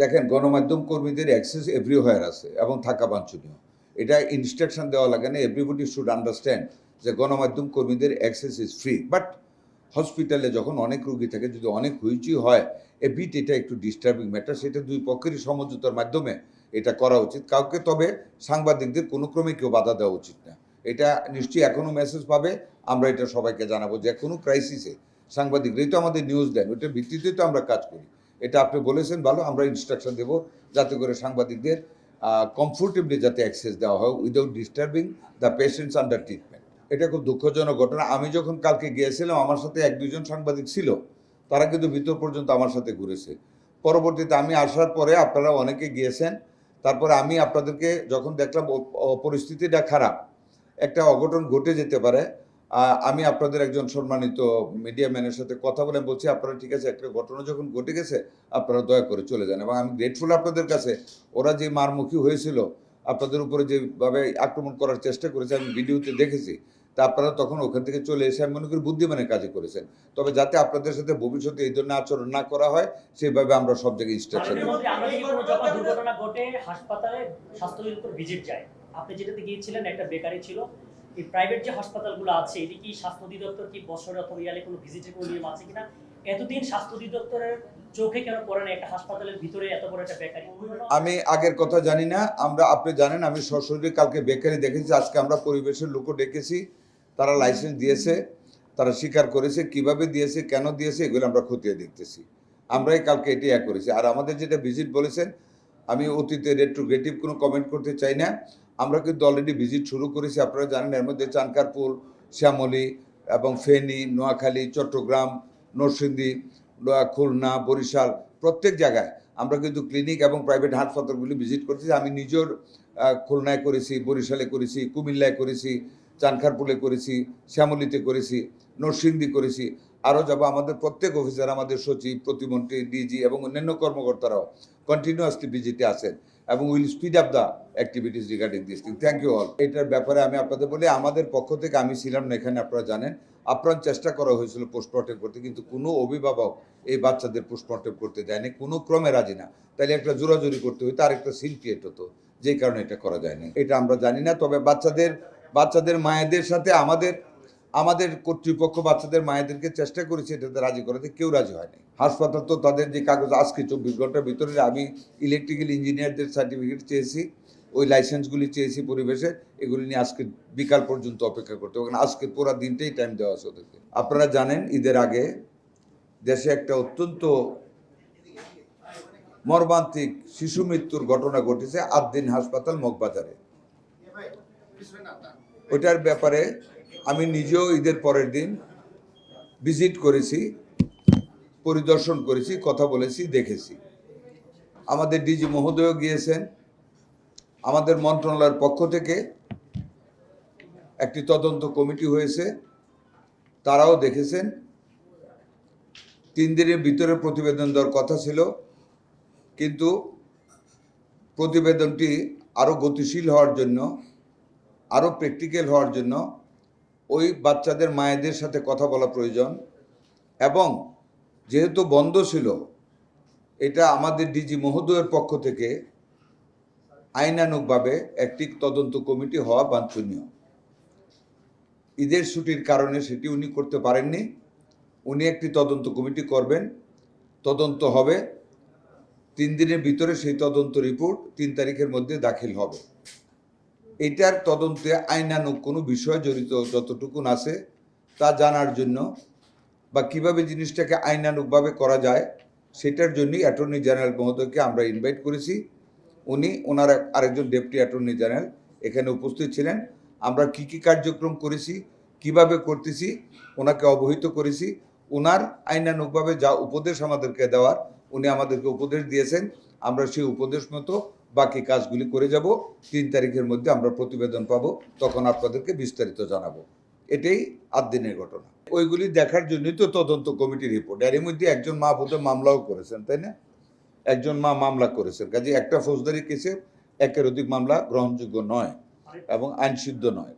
দেখেন, গণমাধ্যম কর্মীদের অ্যাক্সেস এভরিওয়্যার আছে এবং থাকা বাঞ্ছনীয়। এটা ইনস্ট্রাকশন দেওয়া লাগে না। এভরিবডি শুড আন্ডারস্ট্যান্ড যে গণমাধ্যম কর্মীদের অ্যাক্সেস ইজ ফ্রি। বাট হসপিটালে যখন অনেক রোগী থাকে, যদি অনেক হইচই হয়, এটা একটু ডিস্টার্বিং ম্যাটার। সেটা দুই পক্ষেরই সমঝোতার মাধ্যমে এটা করা উচিত। কাউকে তবে সাংবাদিকদের কোনো ক্রমে কেউ বাধা দেওয়া উচিত না। এটা নিশ্চয়ই এখনও মেসেজ পাবে। আমরা এটা সবাইকে জানাবো যে কোনো ক্রাইসিসে সাংবাদিকরাই তো আমাদের নিউজ দেন, ওইটার ভিত্তিতেই তো আমরা কাজ করি। এটা আপনি বলেছেন ভালো, আমরা ইনস্ট্রাকশন দেব যাতে করে সাংবাদিকদের কমফোর্টেবলি যাতে অ্যাক্সেস দেওয়া হয় without disturbing the patients under treatment. এটা খুব দুঃখজনক ঘটনা। আমি যখন কালকে গিয়েছিলাম, আমার সাথে এক দুজন সাংবাদিক ছিল, তারা কিন্তু ভিতর পর্যন্ত আমার সাথে ঘুরেছে। পরবর্তীতে আমি আসার পরে আপনারা অনেকে গিয়েছেন, তারপরে আমি আপনাদেরকে যখন দেখলাম পরিস্থিতিটা খারাপ, একটা অঘটন ঘটে যেতে পারে, আমি আপনাদের একজন সম্মানিত মিডিয়া ম্যানের সাথে কথা বলে বলছি, আপনারা ঠিক আছে, একটা ঘটনা যখন ঘটে গেছে আপনারা দয়া করে চলে যান। এবং আমি গ্রেটফুল আপনাদের কাছে, ওরা যে মারমুখী হয়েছিল, আপনাদের উপরে যেভাবে আক্রমণ করার চেষ্টা করেছে আমি ভিডিওতে দেখেছি, তা আপনারা তখন ওখান থেকে চলে এসে আমি মনে করি বুদ্ধিমানের কাজে করেছেন। তবে যাতে আপনাদের সাথে ভবিষ্যতে এই ধরনের আচরণ না করা হয় সেইভাবে আমরা সব জায়গায় ইনস্ট্রাকশন দিই। দুর্ঘটনা ঘটে হাসপাতালে স্বাস্থ্য অধিদপ্তর ভিজিট যায়, আপনি যেটাতে গিয়েছিলেন একটা বেকারি ছিল, এই প্রাইভেট যে হাসপাতালগুলো আছে এটি কি স্বাস্থ্য অধিদপ্তর কি বছরে অথবা ইয়ালে কোনো ভিজিটের কোনো নিয়ম আছে কিনা? এতদিন স্বাস্থ্য অধিদপ্তরের চোখে কেন পড়ে না একটা হাসপাতালের ভিতরে এত বড় একটা বেকারি? আমি আগের কথা জানি না। আপনি জানেন আমি সশরীরে কালকে বেকারি দেখেছি। আজকে আমরা পরিবেশের লোকও ডেকেছি, তারা লাইসেন্স দিয়েছে, তারা স্বীকার করেছে কিভাবে দিয়েছে, কেন দিয়েছে, এগুলো আমরা খতিয়ে দেখতেছি। আমরাই কালকে এটি করেছি। আর আমাদের যেটা ভিজিট বলেছেন, আমি অতীতে রেট্রোগেটিভ কোনো কমেন্ট করতে চাই না। আমরা কিন্তু অলরেডি ভিজিট শুরু করেছি, আপনারা জানেন। এর মধ্যে চানকারপুল, শ্যামলী এবং ফেনী, নোয়াখালী, চট্টগ্রাম, নরসিংদী, খুলনা, বরিশাল, প্রত্যেক জায়গায় আমরা কিন্তু ক্লিনিক এবং প্রাইভেট হাসপাতালগুলি ভিজিট করতেছি। আমি নিজের খুলনায় করেছি, বরিশালে করেছি, কুমিল্লায় করেছি, চানখারপুলে করেছি, শ্যামলীতে করেছি, নরসিংদী করেছি, আরও যাব। আমাদের প্রত্যেক অফিসার, আমাদের সচিব, প্রতিমন্ত্রী, ডিজি এবং অন্যান্য কর্মকর্তারাও কন্টিনিউয়াসলি ভিজিটে আসেন এবং will speed up the activities regarding this thing. Thank you all. এটার ব্যাপারে আমি আপনাদের বলি, আমাদের পক্ষ থেকে, আমি ছিলাম না এখানে, আপনারা জানেন, আপ্রাণ চেষ্টা করা হয়েছিল পোস্টমর্টেম করতে, কিন্তু কোনো অভিভাবক এই বাচ্চাদের পোস্টমর্টেম করতে দেয়নি, কোনো ক্রমে রাজি না। তাইলে একটা জোরাজুরি করতে হইতো, আর একটা সিন ক্রিয়েট হতো, যেই কারণে এটা করা যায়নি। এটা আমরা জানি না। তবে বাচ্চাদের মায়েদের সাথে আমাদের কর্তৃপক্ষ বাচ্চাদের মায়েদেরকে চেষ্টা করেছে এটাতে রাজি করাতে, কেউ রাজি হয়নি। হাসপাতাল তো তাদের যে কাগজ, আজকে 24 ঘন্টার ভিতরে আমি ইলেকট্রিক্যাল ইঞ্জিনিয়ারদের সার্টিফিকেট চেয়েছি, ওই লাইসেন্সগুলি চেয়েছি পরিবেশে, এগুলি নিয়ে আজকে বিকাল পর্যন্ত অপেক্ষা করতে হবে। আজকে পুরো দিনটাই টাইম দেওয়া আছে ওদেরকে। আপনারা জানেন, ঈদের আগে দেশে একটা অত্যন্ত মর্মান্তিক শিশু মৃত্যুর ঘটনা ঘটেছে আদ্দিন হাসপাতাল মগবাজারে। ওইটার ব্যাপারে আমি নিজেও ঈদের পরের দিন ভিজিট করেছি, পরিদর্শন করেছি, কথা বলেছি, দেখেছি। আমাদের ডিজি মহোদয় গিয়েছেন। আমাদের মন্ত্রণালয়ের পক্ষ থেকে একটি তদন্ত কমিটি হয়েছে, তারাও দেখেছেন। 3 দিনের ভিতরে প্রতিবেদন দেওয়ার কথা ছিল, কিন্তু প্রতিবেদনটি আরও গতিশীল হওয়ার জন্য, আরও প্র্যাকটিক্যাল হওয়ার জন্য ওই বাচ্চাদের মায়েদের সাথে কথা বলা প্রয়োজন। এবং যেহেতু বন্ধ ছিল, এটা আমাদের ডিজি মহোদয়ের পক্ষ থেকে আইনানুগভাবে একটি তদন্ত কমিটি হওয়া বাঞ্ছনীয়। ঈদের ছুটির কারণে সেটি উনি করতে পারেননি। উনি একটি তদন্ত কমিটি করবেন, তদন্ত হবে। 3 দিনের ভিতরে সেই তদন্ত রিপোর্ট 3 তারিখের মধ্যে দাখিল হবে। এটার তদন্তে আইনানুগ কোনো বিষয় জড়িত যতটুকুন আছে তা জানার জন্য, বা কিভাবে জিনিসটাকে আইনানুগভাবে করা যায় সেটার জন্যই অ্যাটর্নি জেনারেল মহোদয়কে আমরা ইনভাইট করেছি। ওনার আরেকজন ডেপুটি অ্যাটর্নি জেনারেল এখানে উপস্থিত ছিলেন। আমরা কি কি কার্যক্রম করেছি, কিভাবে করতেছি, ওনাকে অবহিত করেছি। ওনার আইনানুগভাবে যা উপদেশ আমাদেরকে দেওয়ার, উনি আমাদেরকে উপদেশ দিয়েছেন। আমরা সেই উপদেশ মতো বাকি কাজগুলি করে যাব। 3 তারিখের মধ্যে আমরা প্রতিবেদন পাবো, তখন আপনাদেরকে বিস্তারিত জানাবো। এটাই আদ্দিনের ঘটনা। ওইগুলি দেখার জন্যই তো তদন্ত কমিটির রিপোর্ট। এর মধ্যে একজন মা বোধহয় মামলাও করেছেন, তাই না? একজন মা মামলা করেছেন। কাজে একটা ফৌজদারি কেসে একের অধিক মামলা গ্রহণযোগ্য নয় এবং আইনসিদ্ধ নয়।